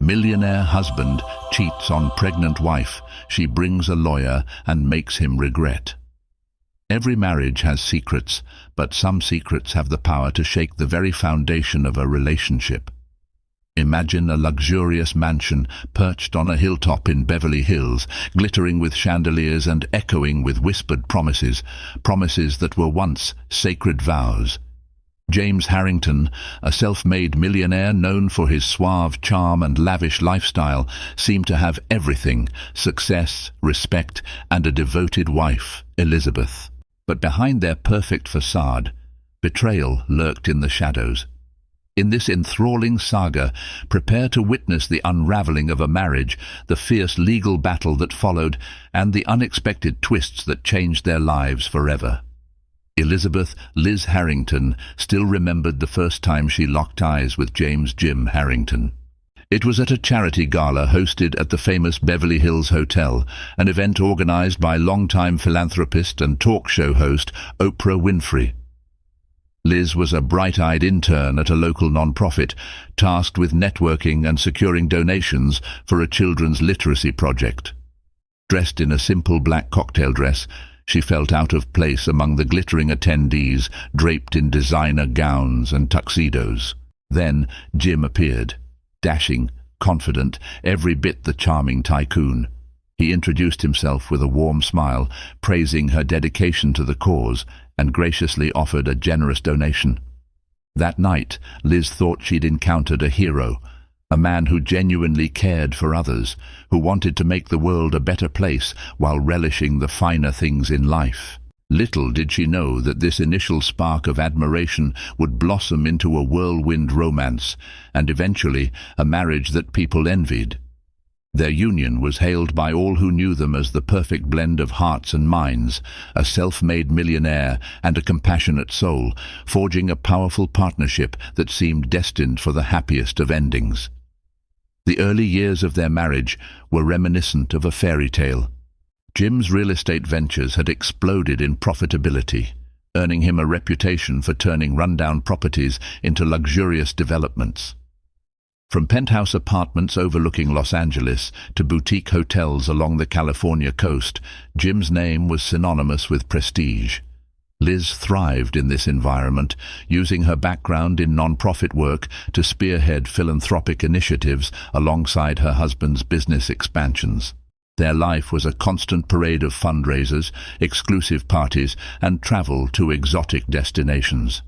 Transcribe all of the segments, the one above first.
Millionaire husband cheats on pregnant wife. She brings a lawyer and makes him regret. Every marriage has secrets, but some secrets have the power to shake the very foundation of a relationship. Imagine a luxurious mansion perched on a hilltop in Beverly Hills, glittering with chandeliers and echoing with whispered promises, promises that were once sacred vows. James Harrington, a self-made millionaire known for his suave charm and lavish lifestyle, seemed to have everything: success, respect, and a devoted wife, Elizabeth. But behind their perfect facade, betrayal lurked in the shadows. In this enthralling saga, prepare to witness the unraveling of a marriage, the fierce legal battle that followed, and the unexpected twists that changed their lives forever. Elizabeth Liz Harrington still remembered the first time she locked eyes with James Jim Harrington. It was at a charity gala hosted at the famous Beverly Hills Hotel, an event organized by longtime philanthropist and talk show host Oprah Winfrey. Liz was a bright-eyed intern at a local non-profit, tasked with networking and securing donations for a children's literacy project. Dressed in a simple black cocktail dress, she felt out of place among the glittering attendees draped in designer gowns and tuxedos. Then Jim appeared, dashing, confident, every bit the charming tycoon. He introduced himself with a warm smile, praising her dedication to the cause, and graciously offered a generous donation. That night, Liz thought she'd encountered a hero, a man who genuinely cared for others, who wanted to make the world a better place while relishing the finer things in life. Little did she know that this initial spark of admiration would blossom into a whirlwind romance, and eventually a marriage that people envied. Their union was hailed by all who knew them as the perfect blend of hearts and minds, a self-made millionaire and a compassionate soul, forging a powerful partnership that seemed destined for the happiest of endings. The early years of their marriage were reminiscent of a fairy tale. Jim's real estate ventures had exploded in profitability, earning him a reputation for turning rundown properties into luxurious developments. From penthouse apartments overlooking Los Angeles to boutique hotels along the California coast, Jim's name was synonymous with prestige. Liz thrived in this environment, using her background in non-profit work to spearhead philanthropic initiatives alongside her husband's business expansions. Their life was a constant parade of fundraisers, exclusive parties, and travel to exotic destinations.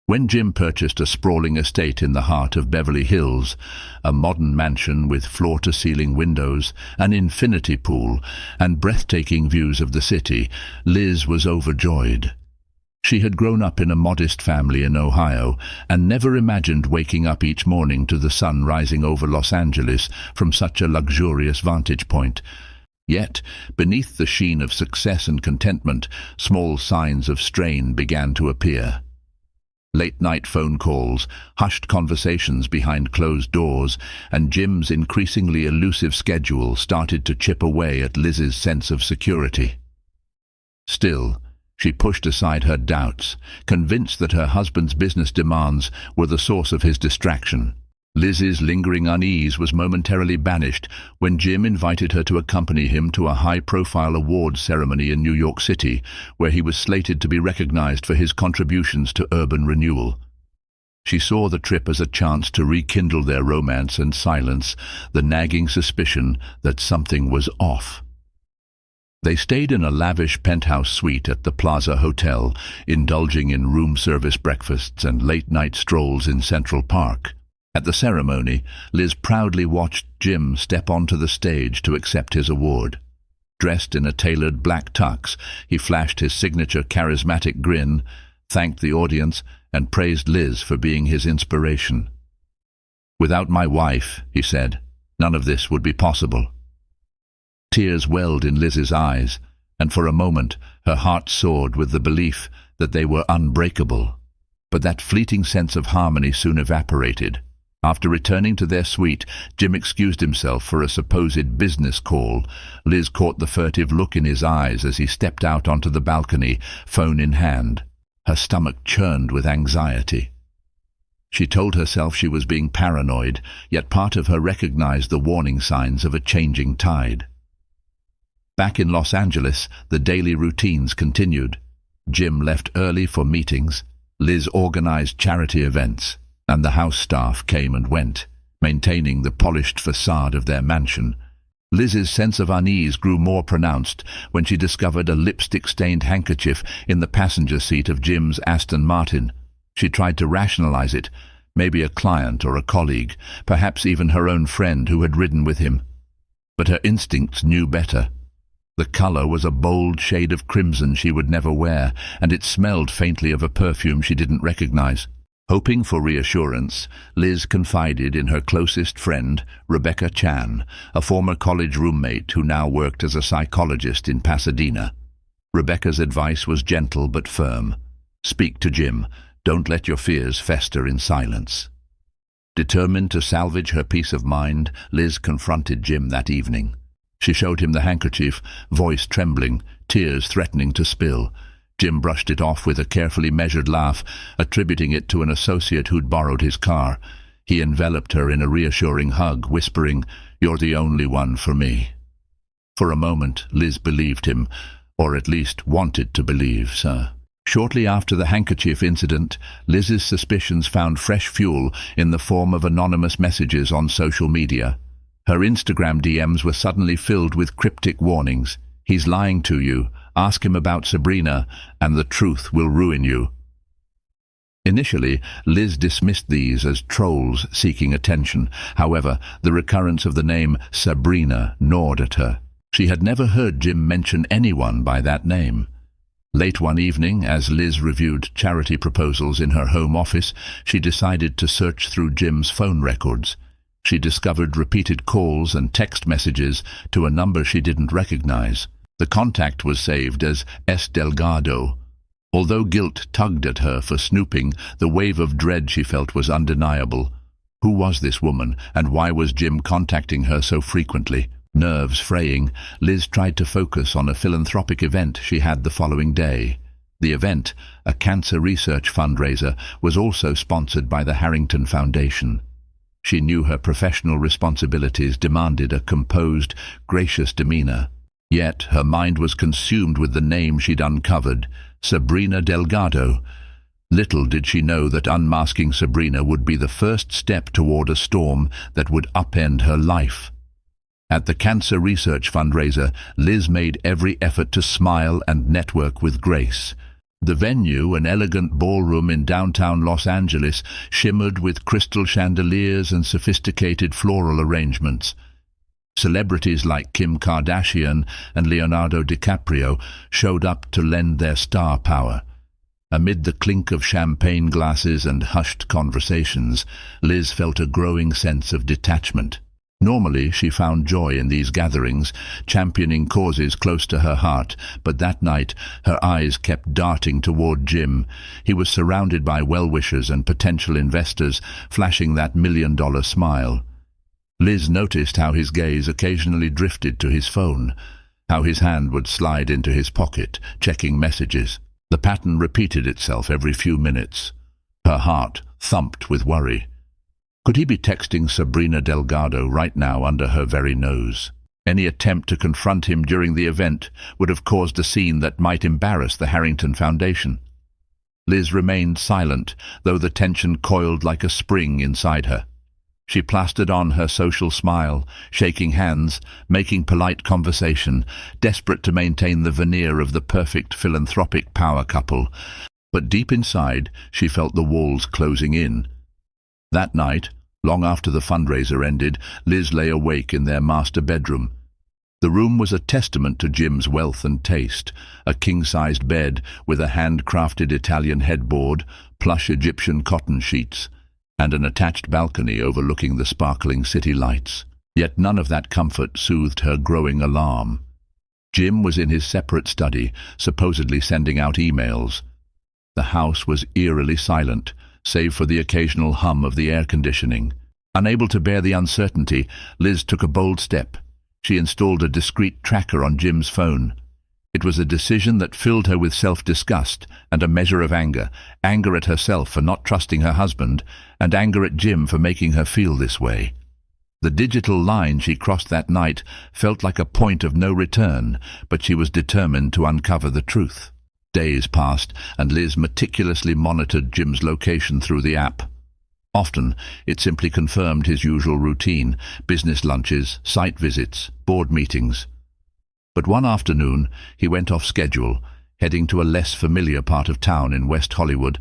When Jim purchased a sprawling estate in the heart of Beverly Hills, a modern mansion with floor-to-ceiling windows, an infinity pool, and breathtaking views of the city, Liz was overjoyed. She had grown up in a modest family in Ohio and never imagined waking up each morning to the sun rising over Los Angeles from such a luxurious vantage point. Yet, beneath the sheen of success and contentment, small signs of strain began to appear. Late-night phone calls, hushed conversations behind closed doors, and Jim's increasingly elusive schedule started to chip away at Liz's sense of security. Still, she pushed aside her doubts, convinced that her husband's business demands were the source of his distraction. Liz's lingering unease was momentarily banished when Jim invited her to accompany him to a high-profile awards ceremony in New York City, where he was slated to be recognized for his contributions to urban renewal. She saw the trip as a chance to rekindle their romance and silence the nagging suspicion that something was off. They stayed in a lavish penthouse suite at the Plaza Hotel, indulging in room-service breakfasts and late-night strolls in Central Park. At the ceremony, Liz proudly watched Jim step onto the stage to accept his award. Dressed in a tailored black tux, he flashed his signature charismatic grin, thanked the audience, and praised Liz for being his inspiration. "Without my wife," he said, "none of this would be possible." Tears welled in Liz's eyes, and for a moment her heart soared with the belief that they were unbreakable. But that fleeting sense of harmony soon evaporated. After returning to their suite, Jim excused himself for a supposed business call. Liz caught the furtive look in his eyes as he stepped out onto the balcony, phone in hand. Her stomach churned with anxiety. She told herself she was being paranoid, yet part of her recognized the warning signs of a changing tide. Back in Los Angeles, the daily routines continued. Jim left early for meetings, Liz organized charity events, and the house staff came and went, maintaining the polished facade of their mansion. Liz's sense of unease grew more pronounced when she discovered a lipstick-stained handkerchief in the passenger seat of Jim's Aston Martin. She tried to rationalize it, maybe a client or a colleague, perhaps even her own friend who had ridden with him. But her instincts knew better. The color was a bold shade of crimson she would never wear, and it smelled faintly of a perfume she didn't recognize. Hoping for reassurance, Liz confided in her closest friend, Rebecca Chan, a former college roommate who now worked as a psychologist in Pasadena. Rebecca's advice was gentle but firm. Speak to Jim. Don't let your fears fester in silence. Determined to salvage her peace of mind, Liz confronted Jim that evening. She showed him the handkerchief, voice trembling, tears threatening to spill. Jim brushed it off with a carefully measured laugh, attributing it to an associate who'd borrowed his car. He enveloped her in a reassuring hug, whispering, "You're the only one for me." For a moment, Liz believed him, or at least wanted to believe, sir. Shortly after the handkerchief incident, Liz's suspicions found fresh fuel in the form of anonymous messages on social media. Her Instagram DMs were suddenly filled with cryptic warnings. "He's lying to you. Ask him about Sabrina, and the truth will ruin you." Initially, Liz dismissed these as trolls seeking attention. However, the recurrence of the name Sabrina gnawed at her. She had never heard Jim mention anyone by that name. Late one evening, as Liz reviewed charity proposals in her home office, she decided to search through Jim's phone records. She discovered repeated calls and text messages to a number she didn't recognize. The contact was saved as S. Delgado. Although guilt tugged at her for snooping, the wave of dread she felt was undeniable. Who was this woman, and why was Jim contacting her so frequently? Nerves fraying, Liz tried to focus on a philanthropic event she had the following day. The event, a cancer research fundraiser, was also sponsored by the Harrington Foundation. She knew her professional responsibilities demanded a composed, gracious demeanor. Yet her mind was consumed with the name she'd uncovered, Sabrina Delgado. Little did she know that unmasking Sabrina would be the first step toward a storm that would upend her life. At the cancer research fundraiser, Liz made every effort to smile and network with grace. The venue, an elegant ballroom in downtown Los Angeles, shimmered with crystal chandeliers and sophisticated floral arrangements. Celebrities like Kim Kardashian and Leonardo DiCaprio showed up to lend their star power. Amid the clink of champagne glasses and hushed conversations, Liz felt a growing sense of detachment. Normally, she found joy in these gatherings, championing causes close to her heart, but that night her eyes kept darting toward Jim. He was surrounded by well-wishers and potential investors, flashing that million-dollar smile. Liz noticed how his gaze occasionally drifted to his phone, how his hand would slide into his pocket, checking messages. The pattern repeated itself every few minutes. Her heart thumped with worry. Could he be texting Sabrina Delgado right now under her very nose? Any attempt to confront him during the event would have caused a scene that might embarrass the Harrington Foundation. Liz remained silent, though the tension coiled like a spring inside her. She plastered on her social smile, shaking hands, making polite conversation, desperate to maintain the veneer of the perfect philanthropic power couple. But deep inside, she felt the walls closing in. That night, long after the fundraiser ended, Liz lay awake in their master bedroom. The room was a testament to Jim's wealth and taste, a king-sized bed with a handcrafted Italian headboard, plush Egyptian cotton sheets, and an attached balcony overlooking the sparkling city lights. Yet none of that comfort soothed her growing alarm. Jim was in his separate study, supposedly sending out emails. The house was eerily silent, save for the occasional hum of the air conditioning. Unable to bear the uncertainty, Liz took a bold step. She installed a discreet tracker on Jim's phone. It was a decision that filled her with self-disgust and a measure of anger. Anger at herself for not trusting her husband, and anger at Jim for making her feel this way. The digital line she crossed that night felt like a point of no return, but she was determined to uncover the truth. Days passed, and Liz meticulously monitored Jim's location through the app. Often, it simply confirmed his usual routine: business lunches, site visits, board meetings. But one afternoon, he went off schedule, heading to a less familiar part of town in West Hollywood.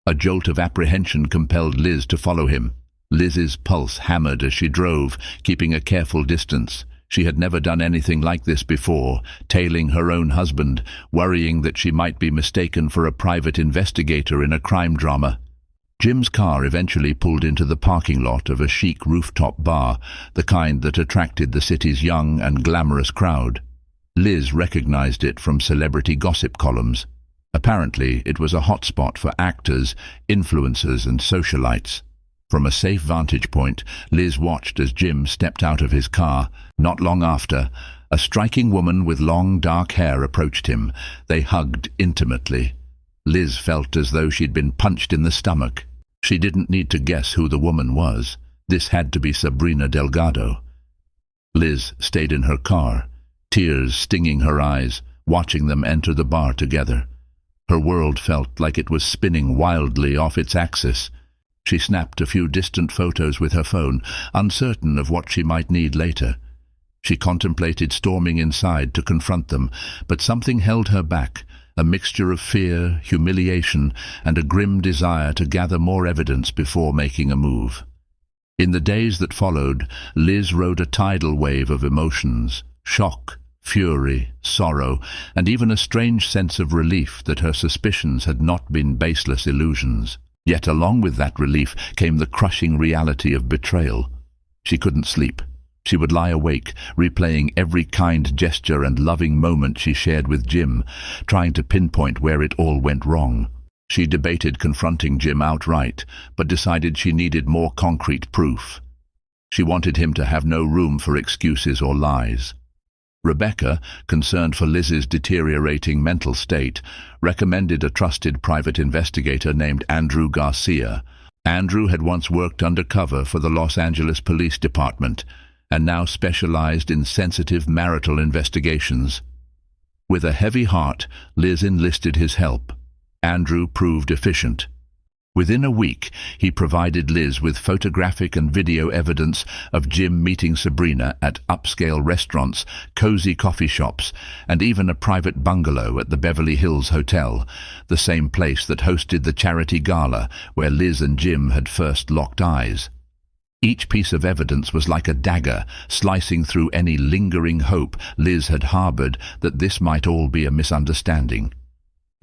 A jolt of apprehension compelled Liz to follow him. Liz's pulse hammered as she drove, keeping a careful distance. She had never done anything like this before, tailing her own husband, worrying that she might be mistaken for a private investigator in a crime drama. Jim's car eventually pulled into the parking lot of a chic rooftop bar, the kind that attracted the city's young and glamorous crowd. Liz recognized it from celebrity gossip columns. Apparently, it was a hotspot for actors, influencers, and socialites. From a safe vantage point, Liz watched as Jim stepped out of his car. Not long after, a striking woman with long, dark hair approached him. They hugged intimately. Liz felt as though she'd been punched in the stomach. She didn't need to guess who the woman was. This had to be Sabrina Delgado. Liz stayed in her car, tears stinging her eyes, watching them enter the bar together. Her world felt like it was spinning wildly off its axis. She snapped a few distant photos with her phone, uncertain of what she might need later. She contemplated storming inside to confront them, but something held her back, a mixture of fear, humiliation, and a grim desire to gather more evidence before making a move. In the days that followed, Liz rode a tidal wave of emotions: shock, fury, sorrow, and even a strange sense of relief that her suspicions had not been baseless illusions. Yet along with that relief came the crushing reality of betrayal. She couldn't sleep. She would lie awake, replaying every kind gesture and loving moment she shared with Jim, trying to pinpoint where it all went wrong. She debated confronting Jim outright, but decided she needed more concrete proof. She wanted him to have no room for excuses or lies. Rebecca, concerned for Liz's deteriorating mental state, recommended a trusted private investigator named Andrew Garcia. Andrew had once worked undercover for the Los Angeles Police Department and now specialized in sensitive marital investigations. With a heavy heart, Liz enlisted his help. Andrew proved efficient. Within a week, he provided Liz with photographic and video evidence of Jim meeting Sabrina at upscale restaurants, cozy coffee shops, and even a private bungalow at the Beverly Hills Hotel, the same place that hosted the charity gala where Liz and Jim had first locked eyes. Each piece of evidence was like a dagger, slicing through any lingering hope Liz had harbored that this might all be a misunderstanding.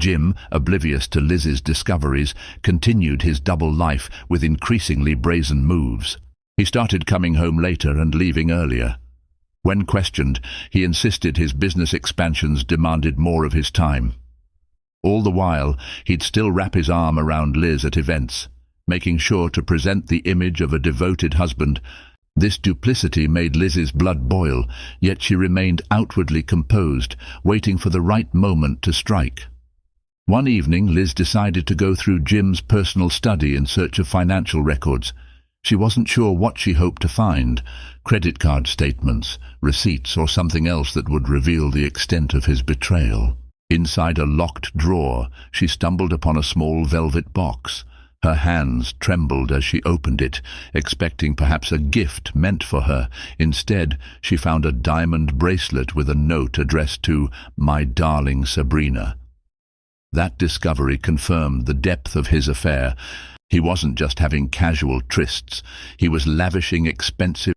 Jim, oblivious to Liz's discoveries, continued his double life with increasingly brazen moves. He started coming home later and leaving earlier. When questioned, he insisted his business expansions demanded more of his time. All the while, he'd still wrap his arm around Liz at events, making sure to present the image of a devoted husband. This duplicity made Liz's blood boil, yet she remained outwardly composed, waiting for the right moment to strike. One evening, Liz decided to go through Jim's personal study in search of financial records. She wasn't sure what she hoped to find: credit card statements, receipts, or something else that would reveal the extent of his betrayal. Inside a locked drawer, she stumbled upon a small velvet box. Her hands trembled as she opened it, expecting perhaps a gift meant for her. Instead, she found a diamond bracelet with a note addressed to "My darling Sabrina." That discovery confirmed the depth of his affair. He wasn't just having casual trysts. He was lavishing expensive